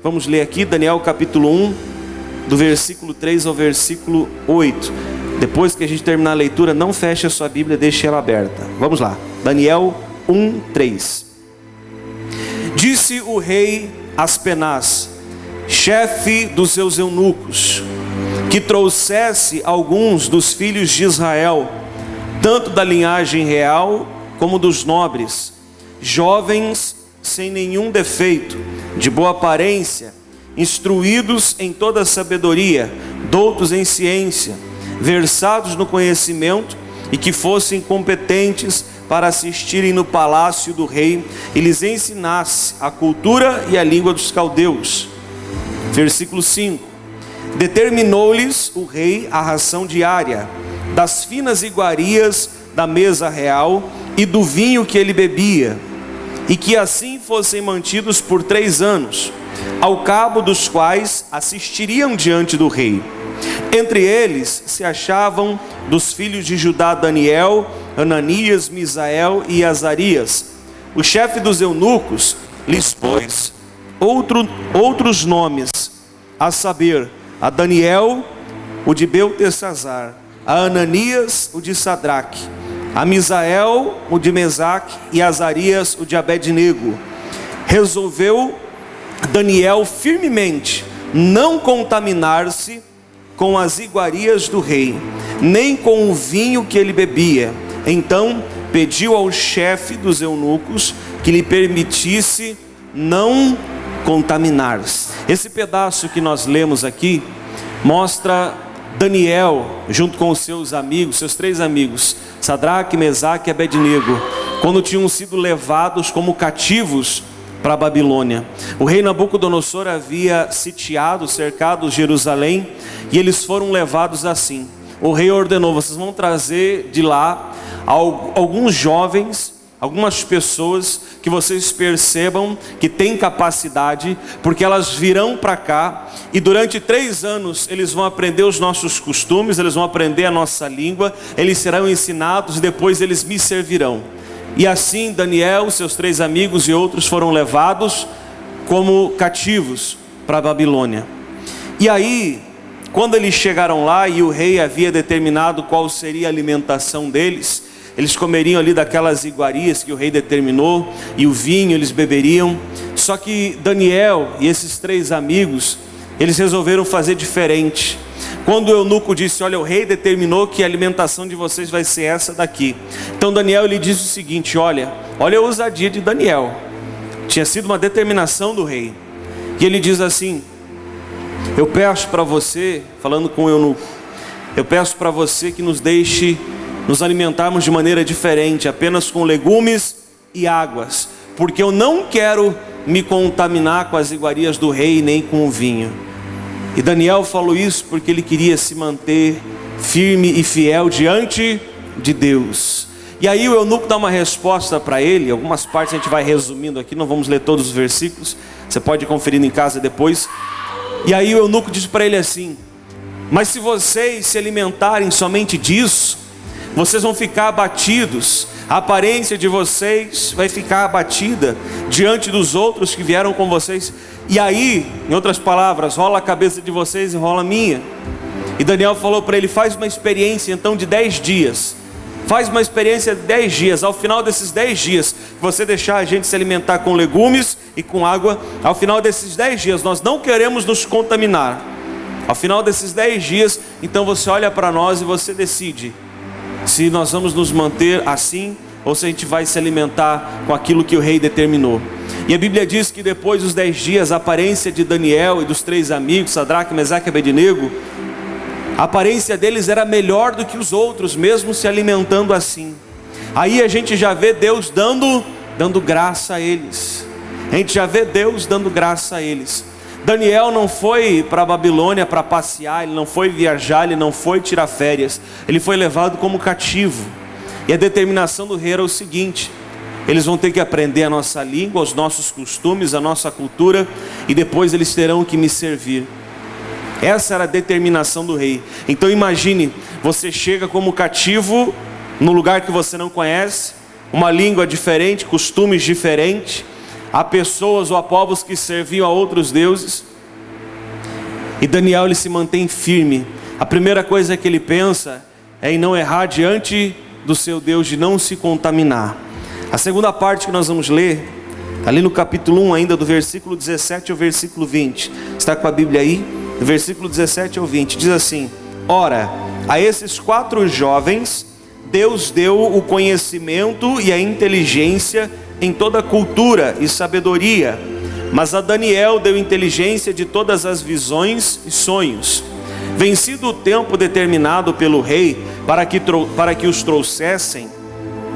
Vamos ler aqui Daniel capítulo 1, do versículo 3 ao versículo 8. Depois que a gente terminar a leitura, não feche a sua Bíblia, deixe ela aberta. Vamos lá, Daniel 1, 3. Disse o rei Aspenaz, chefe dos seus eunucos, que trouxesse alguns dos filhos de Israel, tanto da linhagem real como dos nobres, jovens sem nenhum defeito, de boa aparência, instruídos em toda sabedoria, doutos em ciência, versados no conhecimento, e que fossem competentes para assistirem no palácio do rei e lhes ensinasse a cultura e a língua dos caldeus. Versículo 5. Determinou-lhes o rei a ração diária, das finas iguarias da mesa real e do vinho que ele bebia, e que assim fossem mantidos por 3 anos, ao cabo dos quais assistiriam diante do rei. Entre eles se achavam dos filhos de Judá Daniel, Ananias, Misael e Azarias. O chefe dos eunucos lhes pôs outros nomes, a saber, a Daniel, o de Beltesazar, a Ananias, o de Sadraque, a Misael, o de Mesaque, e Azarias, o de Abednego. Resolveu Daniel firmemente não contaminar-se com as iguarias do rei, nem com o vinho que ele bebia. Então pediu ao chefe dos eunucos que lhe permitisse não contaminar-se. Esse pedaço que nós lemos aqui mostra Daniel junto com os seus amigos, seus 3 amigos, Sadraque, Mesaque e Abednego, quando tinham sido levados como cativos para a Babilônia. O rei Nabucodonosor havia sitiado, cercado Jerusalém, e eles foram levados assim. O rei ordenou: vocês vão trazer de lá alguns jovens, algumas pessoas que vocês percebam que têm capacidade, porque elas virão para cá e durante 3 anos eles vão aprender os nossos costumes, eles vão aprender a nossa língua, eles serão ensinados e depois eles me servirão. E assim Daniel, seus 3 amigos e outros foram levados como cativos para a Babilônia. E aí, quando eles chegaram lá e o rei havia determinado qual seria a alimentação deles, eles comeriam ali daquelas iguarias que o rei determinou, e o vinho eles beberiam. Só que Daniel e esses 3 amigos, eles resolveram fazer diferente. Quando o eunuco disse: olha, o rei determinou que a alimentação de vocês vai ser essa daqui. Então Daniel, ele disse o seguinte: olha a ousadia de Daniel. Tinha sido uma determinação do rei. E ele diz assim: eu peço para você, falando com o eunuco, eu peço para você que nos deixe nos alimentarmos de maneira diferente, apenas com legumes e águas, porque eu não quero me contaminar com as iguarias do rei, nem com o vinho. E Daniel falou isso porque ele queria se manter firme e fiel diante de Deus. E aí o eunuco dá uma resposta para ele. Algumas partes a gente vai resumindo aqui, não vamos ler todos os versículos, você pode conferir em casa depois. E aí o eunuco diz para ele assim: mas se vocês se alimentarem somente disso, vocês vão ficar abatidos, a aparência de vocês vai ficar abatida diante dos outros que vieram com vocês. E aí, em outras palavras, rola a cabeça de vocês e rola a minha. E Daniel falou para ele: faz uma experiência então de 10 dias. Faz uma experiência de 10 dias. Ao final desses 10 dias, você deixar a gente se alimentar com legumes e com água. Ao final desses 10 dias, nós não queremos nos contaminar. Ao final desses 10 dias, então você olha para nós e você decide se nós vamos nos manter assim, ou se a gente vai se alimentar com aquilo que o rei determinou. E a Bíblia diz que depois dos 10 dias, a aparência de Daniel e dos 3 amigos, Sadraque, Mesaque e Abednego, a aparência deles era melhor do que os outros, mesmo se alimentando assim. Aí a gente já vê Deus dando graça a eles. A gente já vê Deus dando graça a eles. Daniel não foi para a Babilônia para passear, ele não foi viajar, ele não foi tirar férias. Ele foi levado como cativo. E a determinação do rei era o seguinte: eles vão ter que aprender a nossa língua, os nossos costumes, a nossa cultura, e depois eles terão que me servir. Essa era a determinação do rei. Então imagine, você chega como cativo num lugar que você não conhece, uma língua diferente, costumes diferentes. a pessoas ou a povos que serviam a outros deuses. E Daniel, ele se mantém firme. A primeira coisa que ele pensa é em não errar diante do seu Deus, de não se contaminar. A segunda parte que nós vamos ler, ali no capítulo 1 ainda, do versículo 17 ao versículo 20. Está com a Bíblia aí? Do versículo 17 ao 20, diz assim: ora, a esses 4 jovens, Deus deu o conhecimento e a inteligência em toda cultura e sabedoria, mas a Daniel deu inteligência de todas as visões e sonhos. Vencido o tempo determinado pelo rei para que os trouxessem,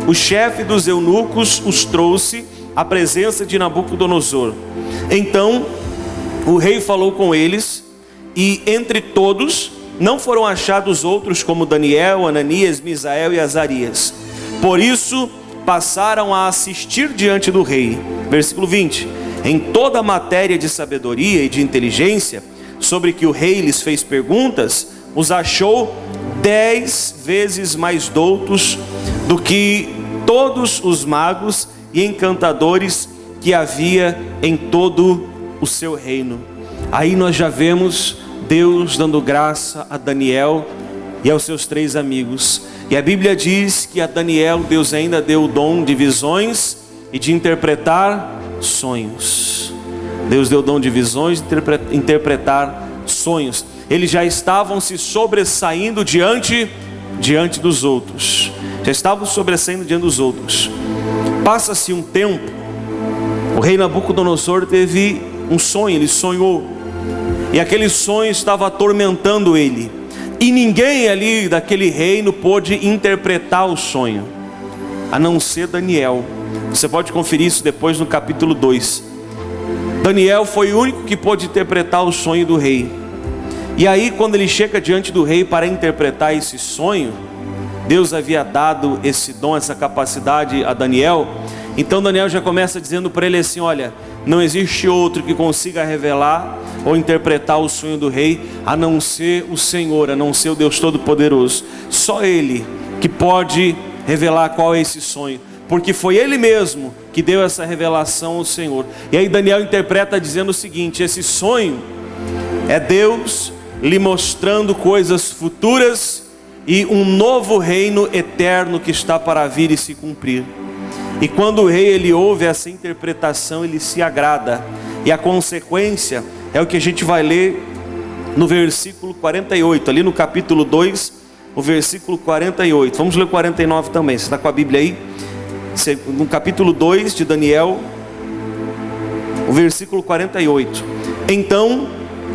o chefe dos eunucos os trouxe à presença de Nabucodonosor. Então o rei falou com eles, e entre todos não foram achados outros como Daniel, Ananias, Misael e Azarias. Por isso passaram a assistir diante do rei. Versículo 20: em toda a matéria de sabedoria e de inteligência, sobre que o rei lhes fez perguntas, os achou 10 vezes mais doutos do que todos os magos e encantadores que havia em todo o seu reino. Aí nós já vemos Deus dando graça a Daniel e aos seus 3 amigos. E a Bíblia diz que a Daniel, Deus ainda deu o dom de visões e de interpretar sonhos. Deus deu o dom de visões e interpretar sonhos. Eles já estavam se sobressaindo diante dos outros. Já estavam sobressaindo diante dos outros. Passa-se um tempo, o rei Nabucodonosor teve um sonho, ele sonhou. E aquele sonho estava atormentando ele. E ninguém ali daquele reino pôde interpretar o sonho, a não ser Daniel. Você pode conferir isso depois no capítulo 2. Daniel foi o único que pôde interpretar o sonho do rei. E aí, quando ele chega diante do rei para interpretar esse sonho, Deus havia dado esse dom, essa capacidade a Daniel. Então Daniel já começa dizendo para ele assim: olha, não existe outro que consiga revelar ou interpretar o sonho do rei, a não ser o Senhor, a não ser o Deus Todo-Poderoso. Só Ele que pode revelar qual é esse sonho, porque foi Ele mesmo que deu essa revelação ao Senhor. E aí Daniel interpreta dizendo o seguinte: esse sonho é Deus lhe mostrando coisas futuras e um novo reino eterno que está para vir e se cumprir. E quando o rei ele ouve essa interpretação, ele se agrada. E a consequência é o que a gente vai ler no versículo 48, ali no capítulo 2, o versículo 48. Vamos ler o 49 também, você está com a Bíblia aí? No capítulo 2 de Daniel, o versículo 48. Então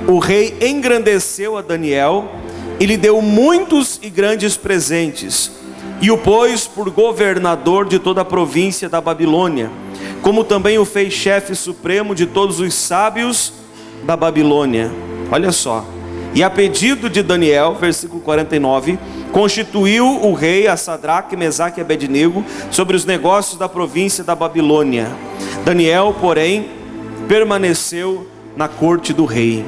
o rei engrandeceu a Daniel e lhe deu muitos e grandes presentes, e o pôs por governador de toda a província da Babilônia, como também o fez chefe supremo de todos os sábios da Babilônia. Olha só. E a pedido de Daniel, versículo 49, constituiu o rei a Sadraque, Mesaque e Abednego sobre os negócios da província da Babilônia. Daniel, porém, permaneceu na corte do rei.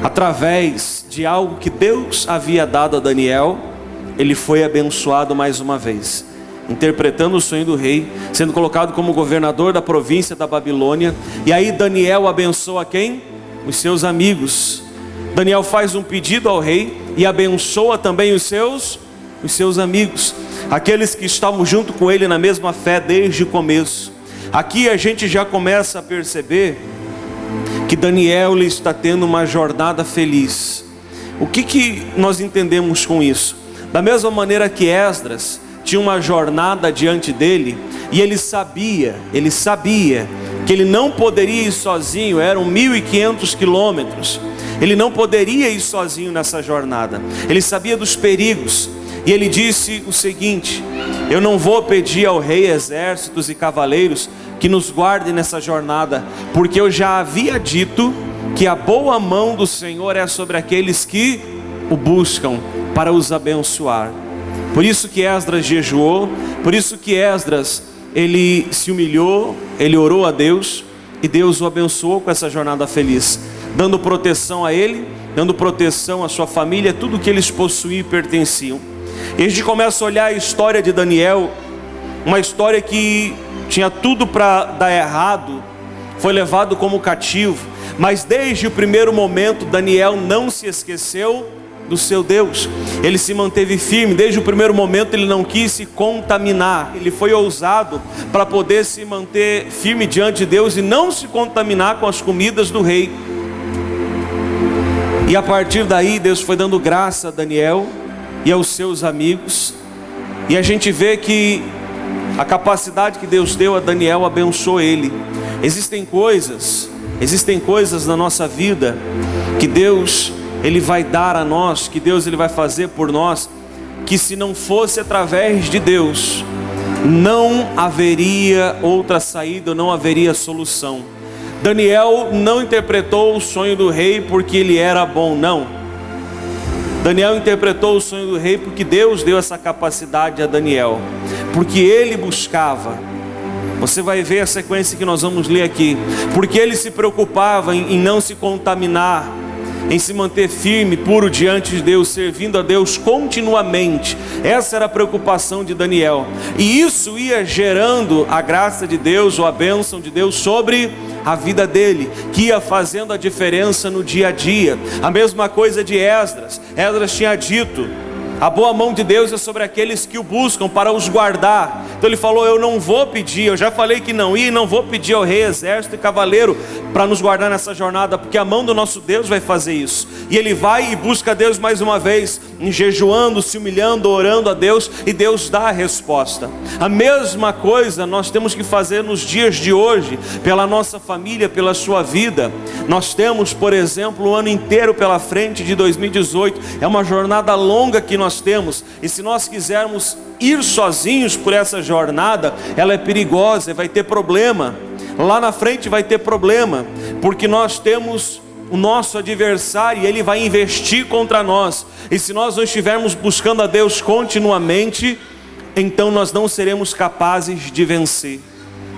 Através de algo que Deus havia dado a Daniel, ele foi abençoado mais uma vez, interpretando o sonho do rei, sendo colocado como governador da província da Babilônia. E aí Daniel abençoa quem? Os seus amigos. Daniel faz um pedido ao rei e abençoa também os seus amigos, aqueles que estavam junto com ele na mesma fé desde o começo. Aqui a gente já começa a perceber que Daniel está tendo uma jornada feliz. O que nós entendemos com isso? Da mesma maneira que Esdras tinha uma jornada diante dele, e ele sabia que ele não poderia ir sozinho, eram 1.500 quilômetros, ele não poderia ir sozinho nessa jornada, ele sabia dos perigos, e ele disse o seguinte: eu não vou pedir ao rei exércitos e cavaleiros que nos guardem nessa jornada, porque eu já havia dito que a boa mão do Senhor é sobre aqueles que o buscam para os abençoar. Por isso que Esdras jejuou, por isso que Esdras ele se humilhou, ele orou a Deus, e Deus o abençoou com essa jornada feliz, dando proteção a ele, dando proteção à sua família, tudo que eles possuíam e pertenciam. E a gente começa a olhar a história de Daniel, uma história que tinha tudo para dar errado foi levado como cativo, mas desde o primeiro momento Daniel não se esqueceu do seu Deus. Ele se manteve firme, desde o primeiro momento ele não quis se contaminar. Ele foi ousado para poder se manter firme diante de Deus e não se contaminar com as comidas do rei. E a partir daí Deus foi dando graça a Daniel e aos seus amigos, e a gente vê que a capacidade que Deus deu a Daniel abençoou ele. Existem coisas na nossa vida que Deus Ele vai dar a nós, que Deus Ele vai fazer por nós, que se não fosse através de Deus, não haveria outra saída, não haveria solução. Daniel não interpretou o sonho do rei porque ele era bom, não. Daniel interpretou o sonho do rei porque Deus deu essa capacidade a Daniel, porque ele buscava. Você vai ver a sequência que nós vamos ler aqui. Porque ele se preocupava em não se contaminar, em se manter firme, puro diante de Deus, servindo a Deus continuamente. Essa era a preocupação de Daniel. E isso ia gerando a graça de Deus, ou a bênção de Deus sobre a vida dele, que ia fazendo a diferença no dia a dia. A mesma coisa de Esdras. Esdras tinha dito: a boa mão de Deus é sobre aqueles que o buscam para os guardar. Então ele falou: eu não vou pedir, eu já falei que não ia, e não vou pedir ao rei, exército e cavaleiro para nos guardar nessa jornada, porque a mão do nosso Deus vai fazer isso. E ele vai e busca a Deus mais uma vez, jejuando, se humilhando, orando a Deus, e Deus dá a resposta. A mesma coisa nós temos que fazer nos dias de hoje, pela nossa família, pela sua vida. Nós temos, por exemplo, o ano inteiro pela frente de 2018, é uma jornada longa que nós temos, e se nós quisermos ir sozinhos por essa jornada, ela é perigosa, vai ter problema. Lá na frente vai ter problema, porque nós temos o nosso adversário e ele vai investir contra nós. E se nós não estivermos buscando a Deus continuamente, então nós não seremos capazes de vencer.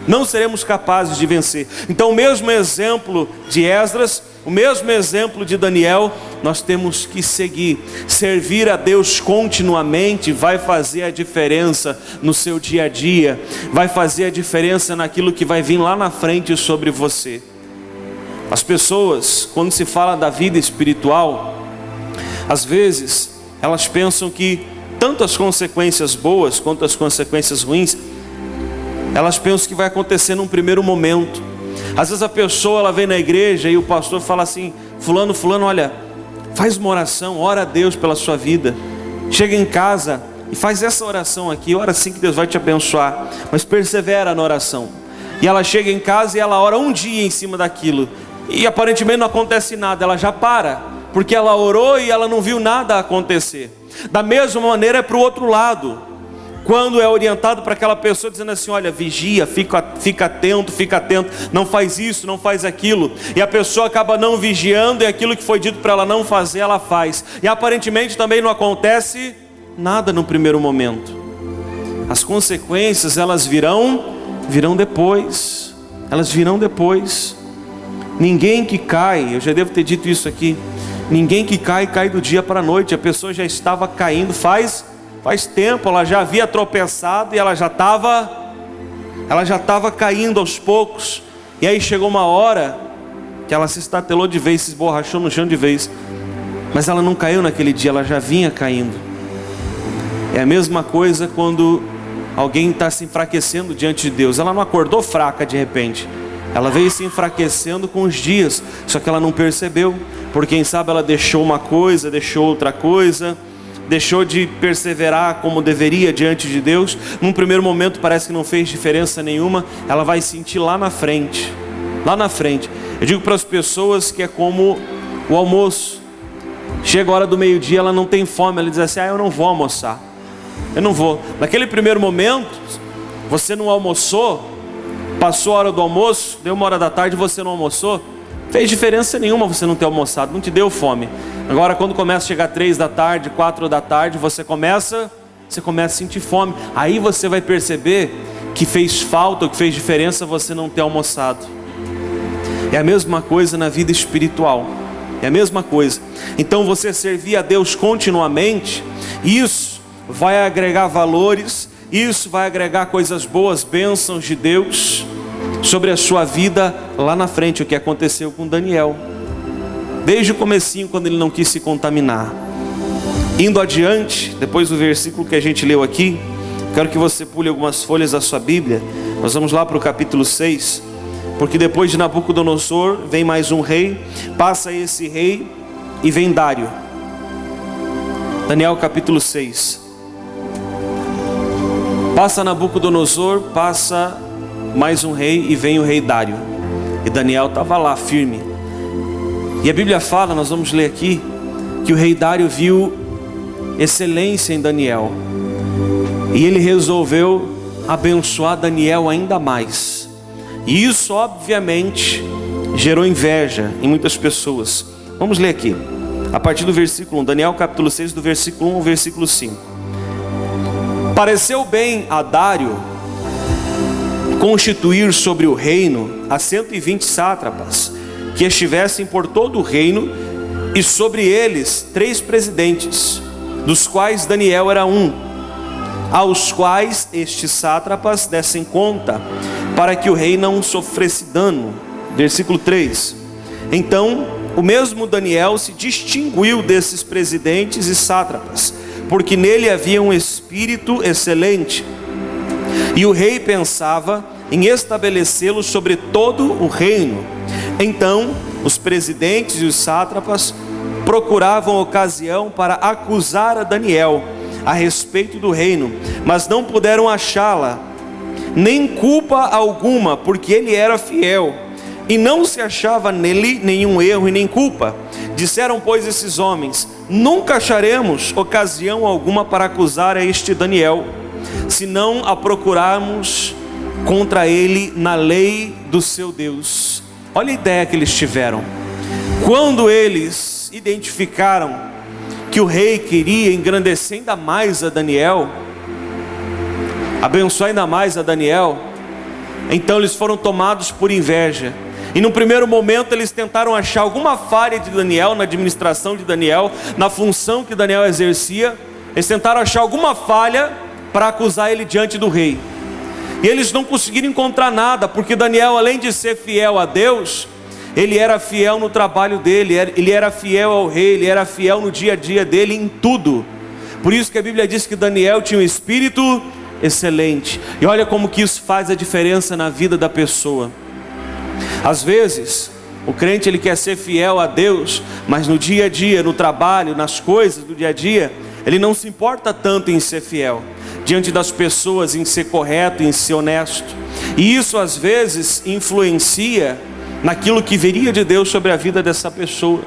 Não seremos capazes de vencer. Então o mesmo exemplo de Esdras, o mesmo exemplo de Daniel, nós temos que seguir. Servir a Deus continuamente vai fazer a diferença no seu dia a dia, vai fazer a diferença naquilo que vai vir lá na frente sobre você. As pessoas, quando se fala da vida espiritual, às vezes elas pensam que tanto as consequências boas quanto as consequências ruins, elas pensam que vai acontecer num primeiro momento. Às vezes a pessoa, ela vem na igreja e o pastor fala assim: fulano, olha, faz uma oração, ora a Deus pela sua vida. Chega em casa e faz essa oração aqui, ora assim que Deus vai te abençoar, mas persevera na oração. E ela chega em casa e ela ora um dia em cima daquilo, e aparentemente não acontece nada, ela já para, porque ela orou e ela não viu nada acontecer. Da mesma maneira é para o outro lado. Quando é orientado para aquela pessoa dizendo assim: olha, vigia, fica atento, não faz isso, não faz aquilo, e a pessoa acaba não vigiando, e aquilo que foi dito para ela não fazer, ela faz, e aparentemente também não acontece nada no primeiro momento. As consequências, elas virão depois, Ninguém que cai, eu já devo ter dito isso aqui, ninguém que cai do dia para a noite. A pessoa já estava caindo faz tempo, ela já havia tropeçado e ela já estava caindo aos poucos. E aí chegou uma hora que ela se estatelou de vez, se esborrachou no chão de vez, mas ela não caiu naquele dia, ela já vinha caindo. É a mesma coisa quando alguém está se enfraquecendo diante de Deus. Ela não acordou fraca de repente, ela veio se enfraquecendo com os dias, só que ela não percebeu, porque quem sabe ela deixou uma coisa, deixou outra coisa, deixou de perseverar como deveria diante de Deus. Num primeiro momento parece que não fez diferença nenhuma, ela vai sentir lá na frente. Eu digo para as pessoas que é como o almoço. Chega a hora do meio-dia, ela não tem fome, ela diz assim: eu não vou almoçar, eu não vou. Naquele primeiro momento, você não almoçou, passou a hora do almoço, deu 1h da tarde, você não almoçou, fez diferença nenhuma você não ter almoçado, não te deu fome. Agora quando começa a chegar 3 da tarde, 4 da tarde, você começa a sentir fome. Aí você vai perceber que fez falta, que fez diferença você não ter almoçado. É a mesma coisa na vida espiritual, é a mesma coisa. Então você servir a Deus continuamente, isso vai agregar valores, isso vai agregar coisas boas, bênçãos de Deus. sobre a sua vida lá na frente, o que aconteceu com Daniel. Desde o comecinho, quando ele não quis se contaminar. Indo adiante, depois do versículo que a gente leu aqui, quero que você pule algumas folhas da sua Bíblia. Nós vamos lá para o capítulo 6, porque depois de Nabucodonosor vem mais um rei, passa esse rei e vem Dário. Daniel capítulo 6. Passa Nabucodonosor, passa mais um rei e vem o rei Dário. E Daniel estava lá firme. E a Bíblia fala, nós vamos ler aqui, que o rei Dário viu excelência em Daniel. E ele resolveu abençoar Daniel ainda mais. E isso obviamente gerou inveja em muitas pessoas. Vamos ler aqui, a partir do versículo 1, Daniel capítulo 6, do versículo 1 ao versículo 5. Pareceu bem a Dário constituir sobre o reino a 120 sátrapas, que estivessem por todo o reino, e sobre eles 3 presidentes, dos quais Daniel era um, aos quais estes sátrapas dessem conta, para que o rei não sofresse dano. Versículo 3. Então o mesmo Daniel se distinguiu desses presidentes e sátrapas, porque nele havia um espírito excelente, e o rei pensava em estabelecê-lo sobre todo o reino. Então os presidentes e os sátrapas procuravam ocasião para acusar a Daniel a respeito do reino, mas não puderam achá-la, nem culpa alguma, porque ele era fiel, e não se achava nele nenhum erro e nem culpa. Disseram, pois, esses homens: nunca acharemos ocasião alguma para acusar a este Daniel, se não a procurarmos contra ele na lei do seu Deus. Olha a ideia que eles tiveram. Quando eles identificaram que o rei queria engrandecer ainda mais a Daniel, abençoar ainda mais a Daniel, então eles foram tomados por inveja. E no primeiro momento eles tentaram achar alguma falha de Daniel, na administração de Daniel, na função que Daniel exercia. Eles tentaram achar alguma falha para acusar ele diante do rei. E eles não conseguiram encontrar nada, porque Daniel, além de ser fiel a Deus, ele era fiel no trabalho dele, ele era fiel ao rei, ele era fiel no dia a dia dele, em tudo. Por isso que a Bíblia diz que Daniel tinha um espírito excelente. E olha como que isso faz a diferença na vida da pessoa. Às vezes o crente ele quer ser fiel a Deus, mas no dia a dia, no trabalho, nas coisas do dia a dia, ele não se importa tanto em ser fiel diante das pessoas, em ser correto, em ser honesto. E isso às vezes influencia naquilo que viria de Deus sobre a vida dessa pessoa.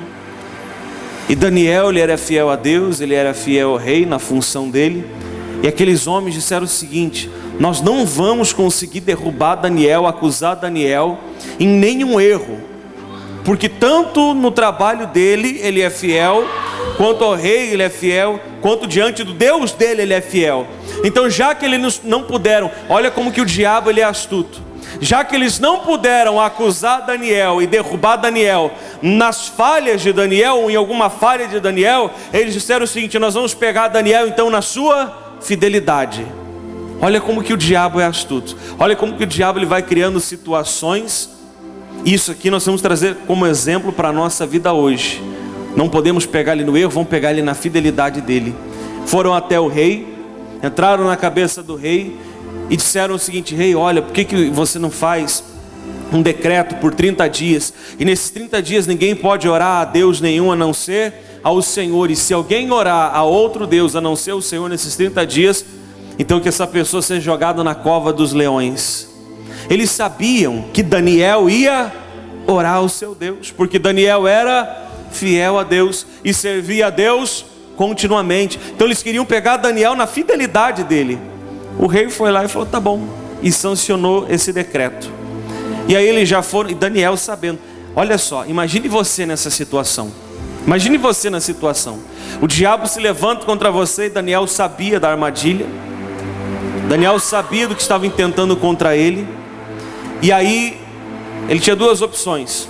E Daniel, ele era fiel a Deus, ele era fiel ao rei na função dele. E aqueles homens disseram o seguinte: nós não vamos conseguir derrubar Daniel, acusar Daniel em nenhum erro, porque tanto no trabalho dele ele é fiel, quanto ao rei ele é fiel, quanto diante do Deus dele ele é fiel. Então, já que eles não puderam, olha como que o diabo ele é astuto, já que eles não puderam acusar Daniel e derrubar Daniel nas falhas de Daniel, ou em alguma falha de Daniel, eles disseram o seguinte: nós vamos pegar Daniel então na sua fidelidade. Olha como que o diabo é astuto, olha como que o diabo ele vai criando situações. Isso aqui nós vamos trazer como exemplo para a nossa vida hoje. Não podemos pegar ele no erro, vamos pegar ele na fidelidade dele. Foram até o rei, entraram na cabeça do rei e disseram o seguinte: rei, olha, por que você não faz um decreto por 30 dias? E nesses 30 dias ninguém pode orar a Deus nenhum a não ser ao Senhor. E se alguém orar a outro Deus a não ser o Senhor nesses 30 dias, então que essa pessoa seja jogada na cova dos leões. Eles sabiam que Daniel ia orar ao seu Deus, porque Daniel era fiel a Deus e servia a Deus continuamente. Então eles queriam pegar Daniel na fidelidade dele. O rei foi lá e falou: tá bom, e sancionou esse decreto. E aí eles já foram, e Daniel sabendo. Olha só, imagine você nessa situação. Imagine você na situação. O diabo se levanta contra você e Daniel sabia da armadilha. Daniel sabia do que estava intentando contra ele. E aí ele tinha duas opções: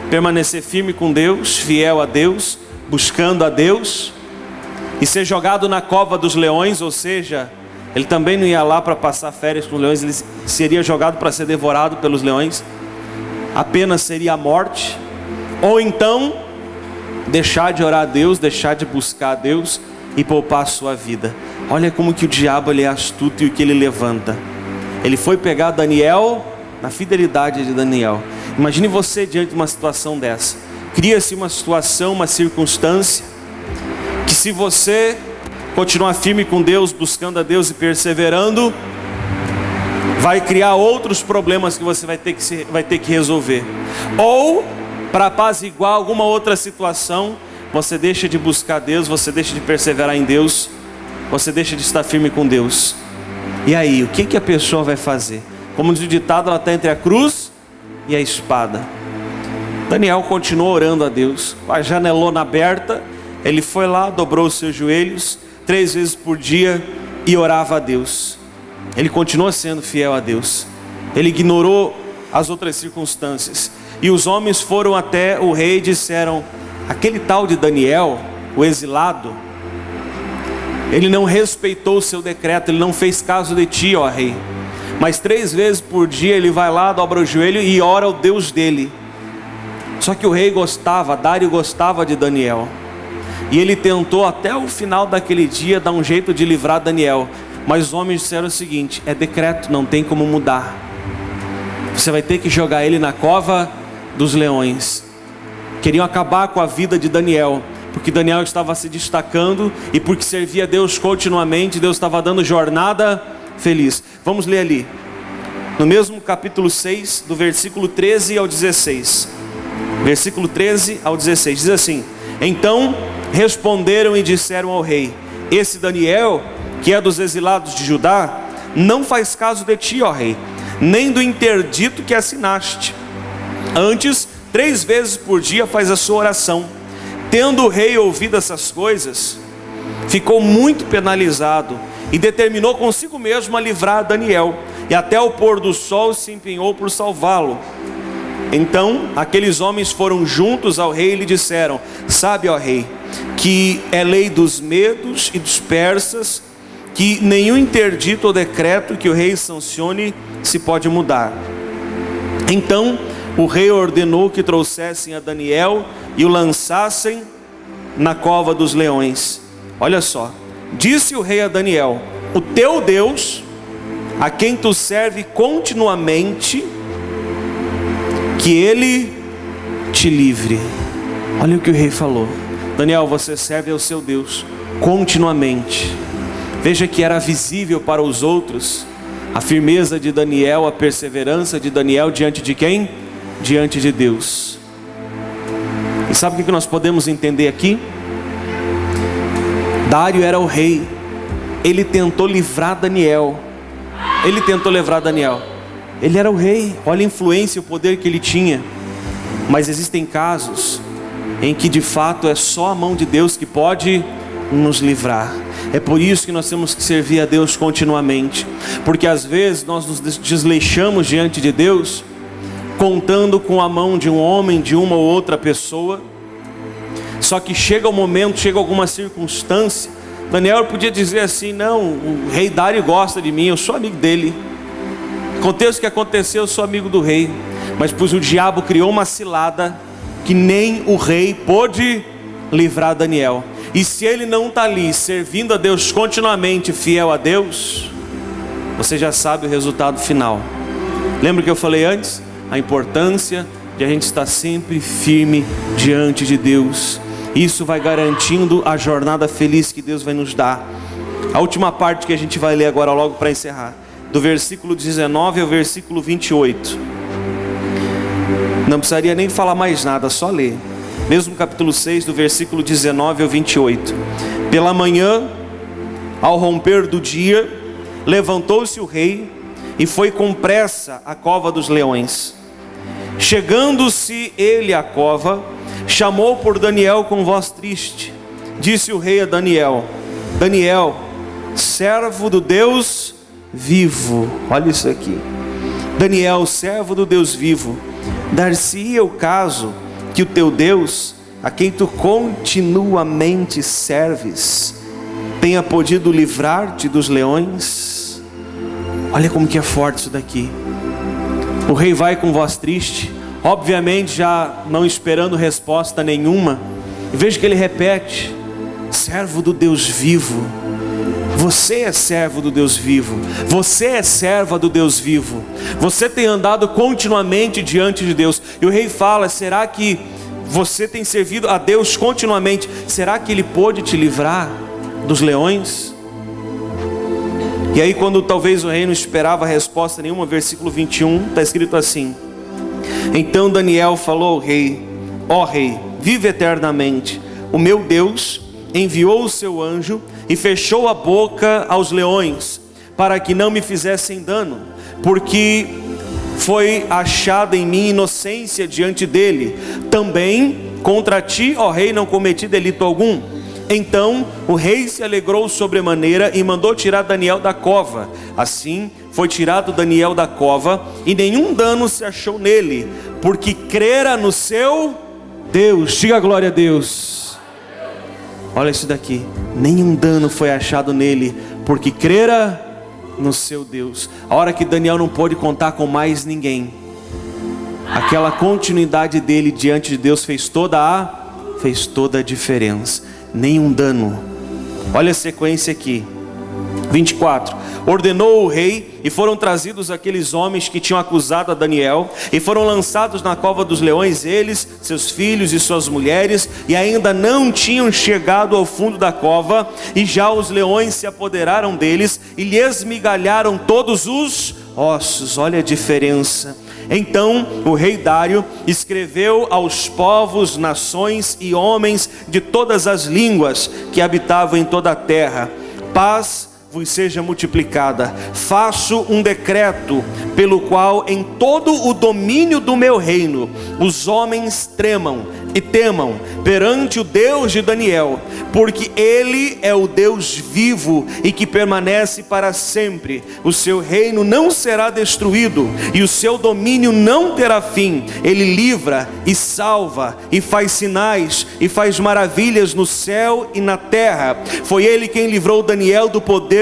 permanecer firme com Deus, fiel a Deus, buscando a Deus, e ser jogado na cova dos leões, ou seja, Ele também não ia lá para passar férias com os leões, ele seria jogado para ser devorado pelos leões. Apenas seria a morte. Ou então, deixar de orar a Deus, deixar de buscar a Deus e poupar a sua vida. Olha como que o diabo ele é astuto e o que ele levanta. Ele foi pegar Daniel na fidelidade de Daniel. Imagine você diante de uma situação dessa. Cria-se uma situação, uma circunstância, que se você continuar firme com Deus, buscando a Deus e perseverando, vai criar outros problemas que você vai ter que resolver. Ou, para apaziguar alguma outra situação, você deixa de buscar Deus, você deixa de perseverar em Deus, você deixa de estar firme com Deus. E aí, o que a pessoa vai fazer? Como diz o ditado, ela está entre a cruz e a espada. Daniel continuou orando a Deus, com a janelona aberta. Ele foi lá, dobrou os seus joelhos 3 vezes por dia e orava a Deus. Ele continuou sendo fiel a Deus. Ele ignorou as outras circunstâncias. E os homens foram até o rei e disseram: aquele tal de Daniel, o exilado, ele não respeitou o seu decreto, ele não fez caso de ti, ó rei. Mas 3 vezes por dia ele vai lá, dobra o joelho e ora ao Deus dele. Só que o rei gostava, Dário gostava de Daniel. E ele tentou até o final daquele dia dar um jeito de livrar Daniel. Mas os homens disseram o seguinte: é decreto, não tem como mudar. Você vai ter que jogar ele na cova dos leões. Queriam acabar com a vida de Daniel, porque Daniel estava se destacando e porque servia a Deus continuamente. Deus estava dando jornada feliz. Vamos ler ali, no mesmo capítulo 6, do versículo 13 ao 16. Versículo 13 ao 16, diz assim: então responderam e disseram ao rei: esse Daniel, que é dos exilados de Judá, não faz caso de ti, ó rei, nem do interdito que assinaste. Antes, 3 vezes por dia faz a sua oração. Tendo o rei ouvido essas coisas, ficou muito penalizado e determinou consigo mesmo a livrar Daniel, e até o pôr do sol se empenhou por salvá-lo. Então aqueles homens foram juntos ao rei e lhe disseram: sabe, ó rei, que é lei dos medos e dos persas, que nenhum interdito ou decreto que o rei sancione se pode mudar. Então o rei ordenou que trouxessem a Daniel e o lançassem na cova dos leões. Olha só, disse o rei a Daniel: o teu Deus, a quem tu serve continuamente, que ele te livre. Olha o que o rei falou: Daniel, você serve ao seu Deus continuamente. Veja que era visível para os outros a firmeza de Daniel, a perseverança de Daniel diante de quem? Diante de Deus. E sabe o que nós podemos entender aqui? Dário era o rei. Ele tentou livrar Daniel. Ele era o rei. Olha a influência e o poder que ele tinha. Mas existem casos em que de fato é só a mão de Deus que pode nos livrar. É por isso que nós temos que servir a Deus continuamente, porque às vezes nós nos desleixamos diante de Deus, contando com a mão de um homem, de uma ou outra pessoa. Só que chega o momento, chega alguma circunstância. Daniel podia dizer assim: não, o rei Dário gosta de mim, eu sou amigo dele. Aconteça o que aconteceu, eu sou amigo do rei. Mas pois o diabo criou uma cilada que nem o rei pôde livrar Daniel. E se ele não está ali servindo a Deus continuamente, fiel a Deus, você já sabe o resultado final. Lembra que eu falei antes? A importância de a gente estar sempre firme diante de Deus. Isso vai garantindo a jornada feliz que Deus vai nos dar. A última parte que a gente vai ler agora logo para encerrar, do versículo 19 ao versículo 28. Não precisaria nem falar mais nada, só ler. Mesmo capítulo 6, do versículo 19 ao 28. Pela manhã, ao romper do dia, levantou-se o rei e foi com pressa à cova dos leões. Chegando-se ele à cova, chamou por Daniel com voz triste. Disse o rei a Daniel: Daniel, servo do Deus vivo. Olha isso aqui. Daniel, servo do Deus vivo, dar-se-ia o caso que o teu Deus, a quem tu continuamente serves, tenha podido livrar-te dos leões. Olha como que é forte isso daqui. O rei vai com voz triste, obviamente já não esperando resposta nenhuma. E veja que ele repete: servo do Deus vivo. Você é servo do Deus vivo. Você é serva do Deus vivo. Você tem andado continuamente diante de Deus. E o rei fala: será que você tem servido a Deus continuamente? Será que Ele pôde te livrar dos leões? E aí, quando talvez o rei não esperava resposta nenhuma, versículo 21, está escrito assim: então Daniel falou ao rei: ó rei, vive eternamente. O meu Deus enviou o seu anjo e fechou a boca aos leões, para que não me fizessem dano, porque foi achada em mim inocência diante dele. Também contra ti, ó rei, não cometi delito algum. Então o rei se alegrou sobremaneira e mandou tirar Daniel da cova. Assim foi tirado Daniel da cova, e nenhum dano se achou nele, porque crera no seu Deus. Diga glória a Deus. Olha isso daqui: nenhum dano foi achado nele, porque crera no seu Deus. A hora que Daniel não pôde contar com mais ninguém, aquela continuidade dele diante de Deus fez toda a diferença. Nenhum dano. Olha a sequência aqui, 24. Ordenou o rei, e foram trazidos aqueles homens que tinham acusado a Daniel, e foram lançados na cova dos leões, eles, seus filhos e suas mulheres, e ainda não tinham chegado ao fundo da cova, e já os leões se apoderaram deles, e lhes esmigalharam todos os ossos. Olha a diferença. Então o rei Dário escreveu aos povos, nações e homens de todas as línguas que habitavam em toda a terra: paz vos seja multiplicada. Faço um decreto pelo qual em todo o domínio do meu reino os homens tremam e temam perante o Deus de Daniel, porque ele é o Deus vivo e que permanece para sempre. O seu reino não será destruído e o seu domínio não terá fim. Ele livra e salva e faz sinais e faz maravilhas no céu e na terra. Foi ele quem livrou Daniel do poder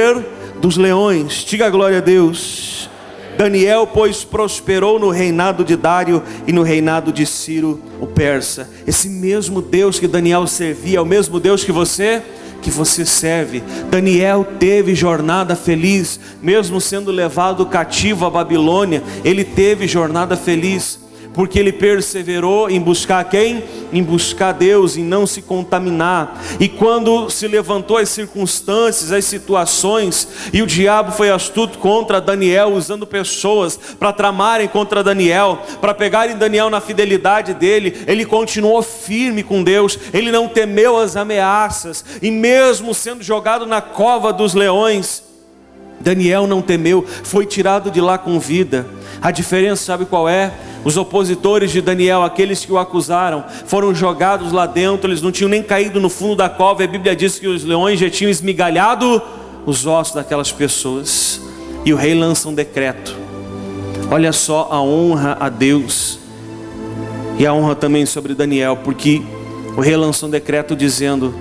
dos leões. Diga glória a Deus. Daniel, pois, prosperou no reinado de Dário e no reinado de Ciro, o persa. Esse mesmo Deus que Daniel servia é o mesmo Deus que você serve. Daniel teve jornada feliz, mesmo sendo levado cativo à Babilônia. Ele teve jornada feliz, porque ele perseverou em buscar quem? Em buscar Deus, em não se contaminar. E quando se levantou as circunstâncias, as situações, e o diabo foi astuto contra Daniel, usando pessoas para tramarem contra Daniel, para pegarem Daniel na fidelidade dele, ele continuou firme com Deus. Ele não temeu as ameaças, e mesmo sendo jogado na cova dos leões, Daniel não temeu, foi tirado de lá com vida. A diferença sabe qual é? Os opositores de Daniel, aqueles que o acusaram, foram jogados lá dentro. Eles não tinham nem caído no fundo da cova, e a Bíblia diz que os leões já tinham esmigalhado os ossos daquelas pessoas. E o rei lança um decreto. Olha só a honra a Deus, e a honra também sobre Daniel, porque o rei lança um decreto dizendo: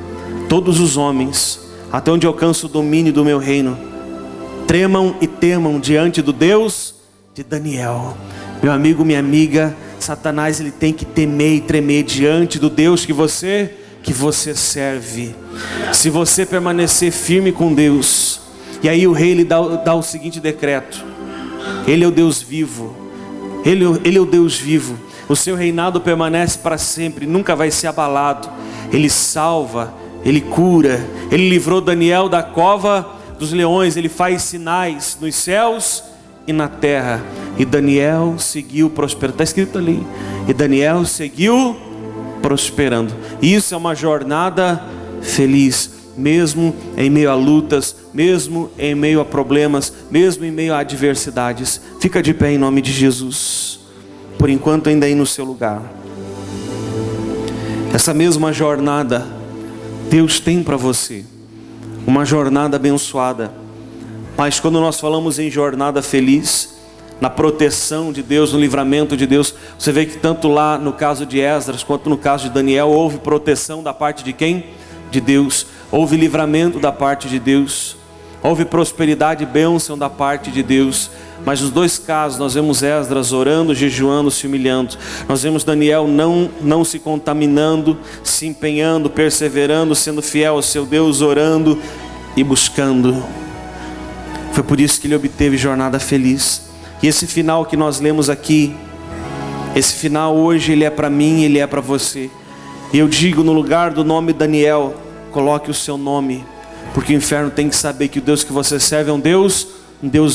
todos os homens, até onde alcança o domínio do meu reino, tremam e temam diante do Deus de Daniel. Meu amigo, minha amiga, Satanás ele tem que temer e tremer diante do Deus que você serve. Se você permanecer firme com Deus. E aí o rei ele dá o seguinte decreto: ele é o Deus vivo, ele é o Deus vivo. O seu reinado permanece para sempre, nunca vai ser abalado. Ele salva, ele cura, ele livrou Daniel da cova dos leões, ele faz sinais nos céus e na terra. E Daniel seguiu prosperando. Está escrito ali. E Daniel seguiu prosperando. Isso é uma jornada feliz, mesmo em meio a lutas, mesmo em meio a problemas, mesmo em meio a adversidades. Fica de pé em nome de Jesus, por enquanto ainda aí no seu lugar. Essa mesma jornada Deus tem para você, uma jornada abençoada. Mas quando nós falamos em jornada feliz, na proteção de Deus, no livramento de Deus, você vê que tanto lá no caso de Esdras, quanto no caso de Daniel, houve proteção da parte de quem? De Deus. houve livramento da parte de Deus, houve prosperidade e bênção da parte de Deus. Mas nos dois casos nós vemos Esdras orando, jejuando, se humilhando. Nós vemos Daniel não se contaminando, se empenhando, perseverando, sendo fiel ao seu Deus, orando e buscando. Foi por isso que ele obteve jornada feliz. E esse final que nós lemos aqui, esse final hoje, ele é para mim, ele é para você. E eu digo, no lugar do nome Daniel, coloque o seu nome, porque o inferno tem que saber que o Deus que você serve é um Deus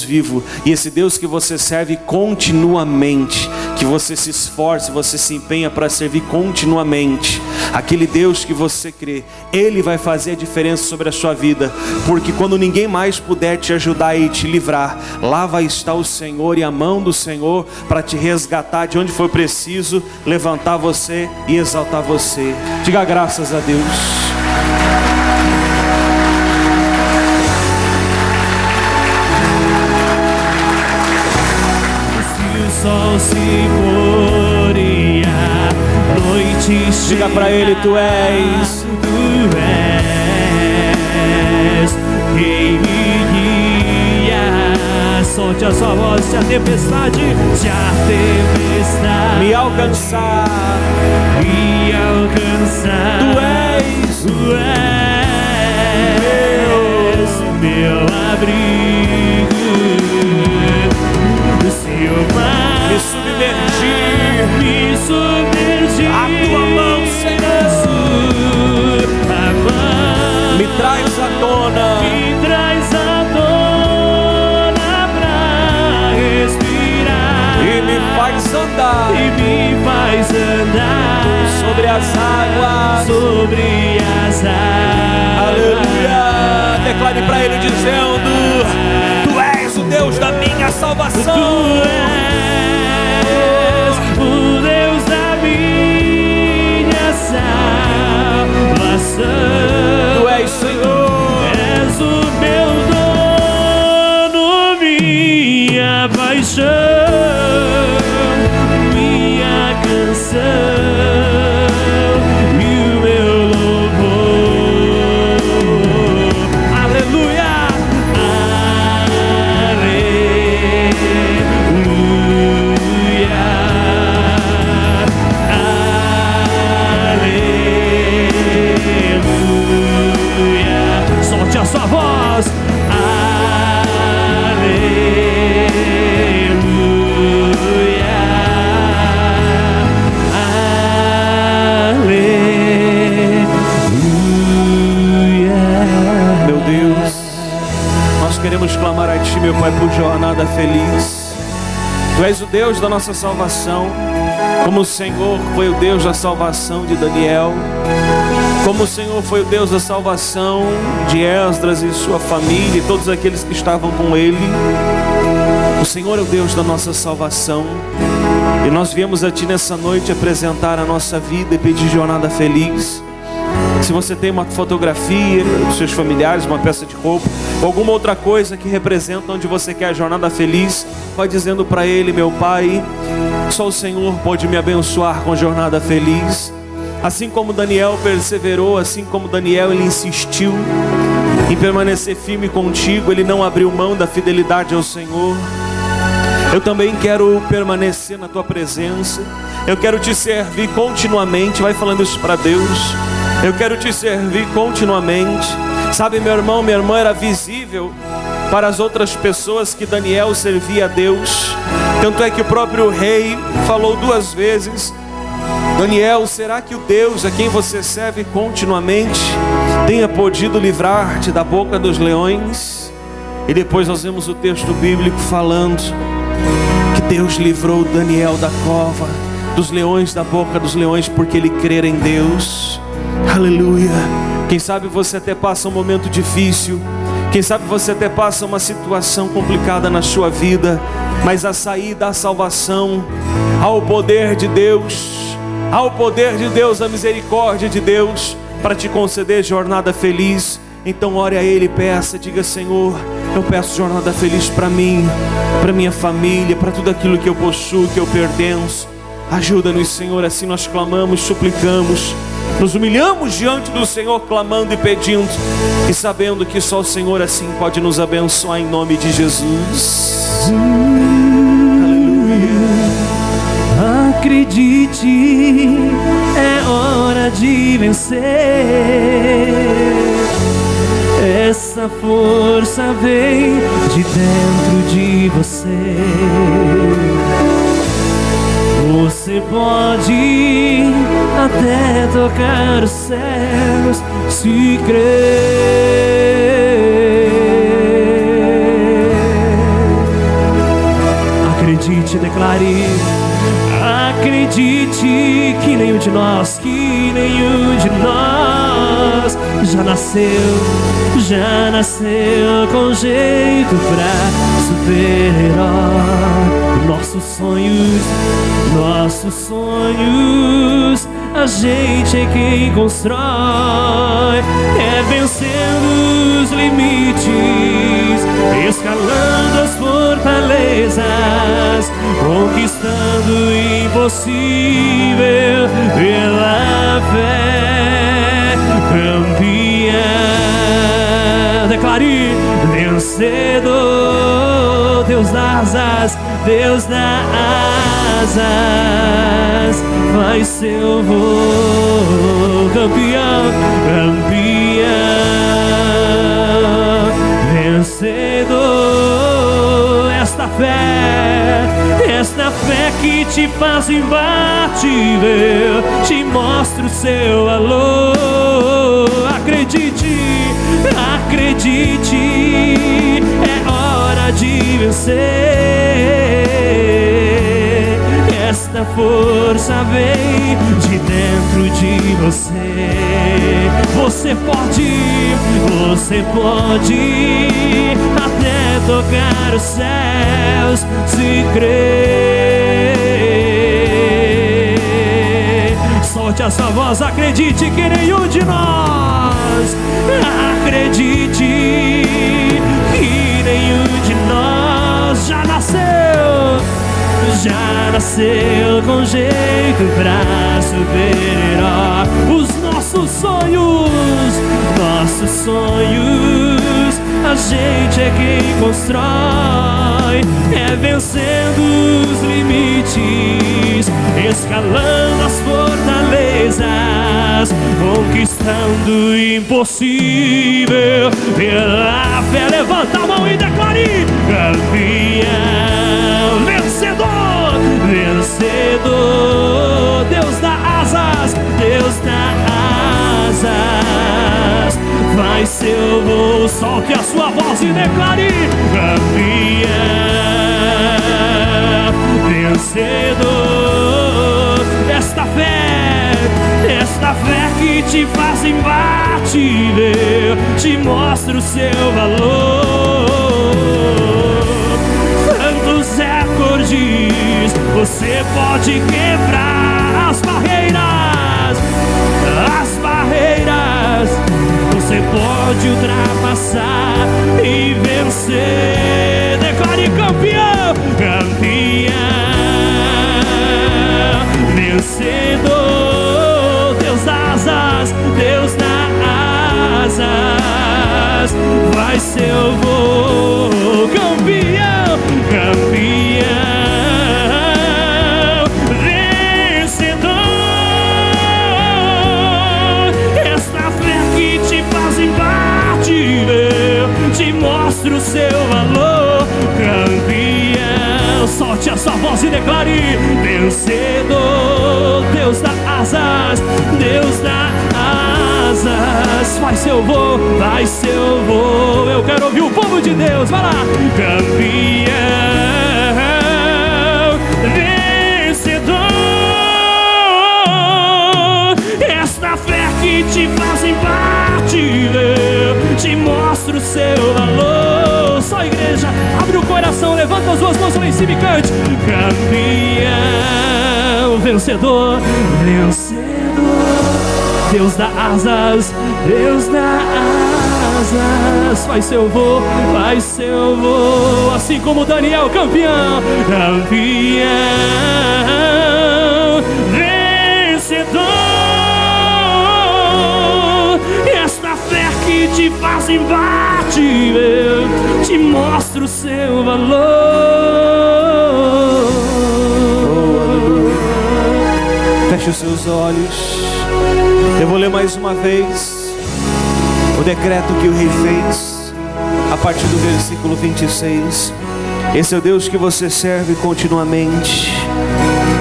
vivo. E esse Deus que você serve continuamente, que você se esforce, você se empenha para servir continuamente, aquele Deus que você crê, Ele vai fazer a diferença sobre a sua vida. Porque quando ninguém mais puder te ajudar e te livrar, lá vai estar o Senhor e a mão do Senhor para te resgatar de onde for preciso, levantar você e exaltar você. Diga graças a Deus. Sol se pôr e a noite diga para ele, tu és quem me guia. Solte a sua voz, se a tempestade me alcançar, tu és meu abrigo. Me submergir, a tua mão, Senhor, me traz à tona, pra respirar, e me faz andar, sobre as águas, aleluia. Declare para ele dizendo: tu és o Deus da minha salvação, tu és o Deus da minha salvação, tu és Senhor, és o meu dono, minha paixão, minha canção. Sua voz, aleluia, aleluia. Meu Deus, nós queremos clamar a Ti, meu Pai, por jornada feliz. Tu és o Deus da nossa salvação, como o Senhor foi o Deus da salvação de Daniel, como o Senhor foi o Deus da salvação de Esdras e sua família e todos aqueles que estavam com ele. O Senhor é o Deus da nossa salvação. E nós viemos a Ti nessa noite apresentar a nossa vida e pedir jornada feliz. Se você tem uma fotografia dos seus familiares, uma peça de roupa, ou alguma outra coisa que representa onde você quer a jornada feliz, vai dizendo para Ele: meu Pai, só o Senhor pode me abençoar com jornada feliz. Assim como Daniel perseverou, assim como Daniel ele insistiu em permanecer firme contigo, ele não abriu mão da fidelidade ao Senhor. Eu também quero permanecer na Tua presença, eu quero Te servir continuamente. Vai falando isso para Deus. Eu quero Te servir continuamente. Sabe, meu irmão, minha irmã, era visível para as outras pessoas que Daniel servia a Deus. Tanto é que o próprio rei falou 2 vezes: Daniel, será que o Deus a quem você serve continuamente tenha podido livrar-te da boca dos leões? E depois nós vemos o texto bíblico falando que Deus livrou Daniel da cova dos leões, da boca dos leões, porque ele crer em Deus. Aleluia. Quem sabe você até passa um momento difícil, quem sabe você até passa uma situação complicada na sua vida, mas a saída, a salvação, ao poder de Deus, ao poder de Deus, a misericórdia de Deus para te conceder jornada feliz. Então ore a Ele, peça, diga: Senhor, eu peço jornada feliz para mim, para minha família, para tudo aquilo que eu possuo, que eu pertenço. Ajuda-nos, Senhor, assim nós clamamos, suplicamos, Nos humilhamos diante do Senhor, clamando e pedindo, e sabendo que só o Senhor assim pode nos abençoar, em nome de Jesus. Aleluia. Acredite, é hora de vencer. Essa força vem de dentro de você. Você pode até tocar os céus se crer. Acredite, declare. Acredite que nenhum de nós já nasceu com jeito pra super-herói. Nossos sonhos, a gente é quem constrói. É vencendo os limites, escalando as fortalezas, conquistando o impossível pela fé. Campeão, declare, vencedor. Deus dá asas, Deus dá asas, faz seu voo. Campeão, campeão, vencedor. Esta fé que te faz imbatível, te mostra o seu valor. Acredite, é hora de vencer. Esta força vem de dentro de você. Você pode até tocar os céus se crer. Solte a sua voz, acredite que nenhum de nós, acredite que nenhum de nós já nasceu com jeito pra super-herói. Os nossos sonhos, a gente é quem constrói. É vencendo os limites, escalando as fortalezas, conquistando o impossível pela fé. Levanta a mão e declare: campeão, vencedor, vencedor. Deus dá asas, Deus dá asas, faz seu voo. Solte a sua voz e declare: campeão, vencedor. Esta fé que te faz imbatível, te mostra o seu valor. Tantos recordes, você pode quebrar as barreiras, você pode ultrapassar e vencer. Declare: campeão, campeão, vencedor. Deus dá asas, vai seu voo. Campeão, campeão, vencedor. Esta fé que te faz imbatível, te mostra o seu valor. Campeão, solte a sua voz e declare: vencedor. Deus dá asas, Deus dá asas, faz seu voo, faz seu voo. Eu quero ouvir o povo de Deus, vai lá. Campeão, vencedor. Esta fé que te faz imbatível, te mostra o seu valor. Só igreja, abre o coração, levanta as duas mãos lá em cima e cante: campeão, vencedor, vencedor. Deus dá asas, Deus dá asas, faz seu voo, assim como Daniel, campeão, campeão, vencedor. te fazem parte, te mostra o seu valor. Oh, aleluia. Feche os seus olhos. Eu vou ler mais uma vez o decreto que o rei fez, a partir do versículo 26. Esse é o Deus que você serve continuamente,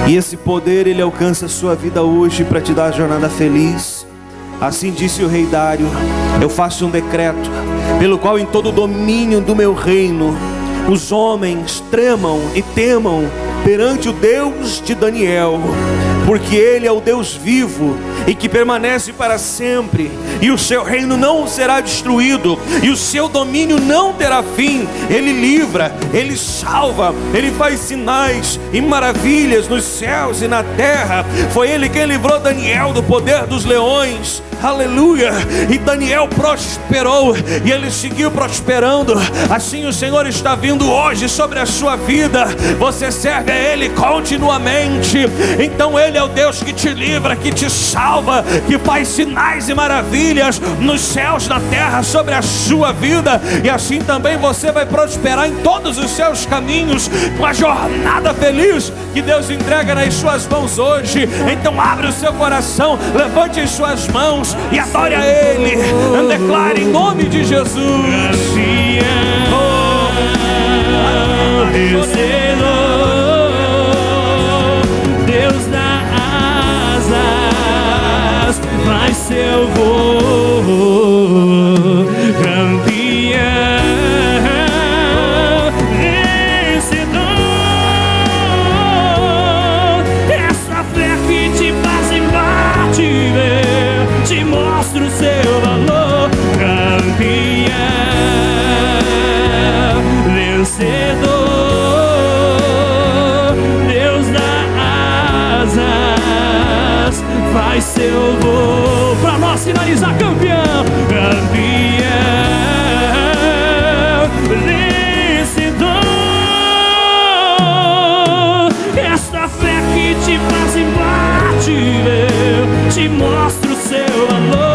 e esse poder ele alcança a sua vida hoje para te dar a jornada feliz. Assim disse o rei Dário: eu faço um decreto pelo qual em todo o domínio do meu reino os homens tremam e temam perante o Deus de Daniel, porque ele é o Deus vivo e que permanece para sempre, e o seu reino não será destruído, e o seu domínio não terá fim. Ele livra, ele salva, ele faz sinais e maravilhas nos céus e na terra. Foi ele quem livrou Daniel do poder dos leões. Aleluia. E Daniel prosperou, e ele seguiu prosperando. Assim o Senhor está vindo hoje sobre a sua vida. Você serve a ele continuamente. Então ele é o Deus que te livra, que te salva, que faz sinais e maravilhas nos céus, na terra, sobre a sua vida. E assim também você vai prosperar em todos os seus caminhos, com a jornada feliz que Deus entrega nas suas mãos hoje. Então abre o seu coração, levante as suas mãos e adore a ele. Declare em nome de Jesus. Deus dá asas, faz seu voo, campeão, vencedor. Essa fé que te faz embater, te mostra o seu valor, campeão, vencedor. Deus dá asas, faz seu voo. Pra nós finalizar, campeão, campeão, vencedor. Esta fé que te faz embater, te mostra o seu valor.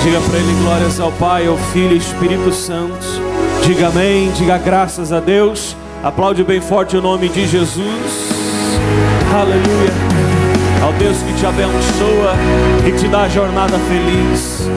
Diga para ele glórias ao Pai, ao Filho e Espírito Santo. Diga amém, diga graças a Deus. Aplaude bem forte o nome de Jesus. Aleluia. Ao Deus que te abençoa e te dá a jornada feliz.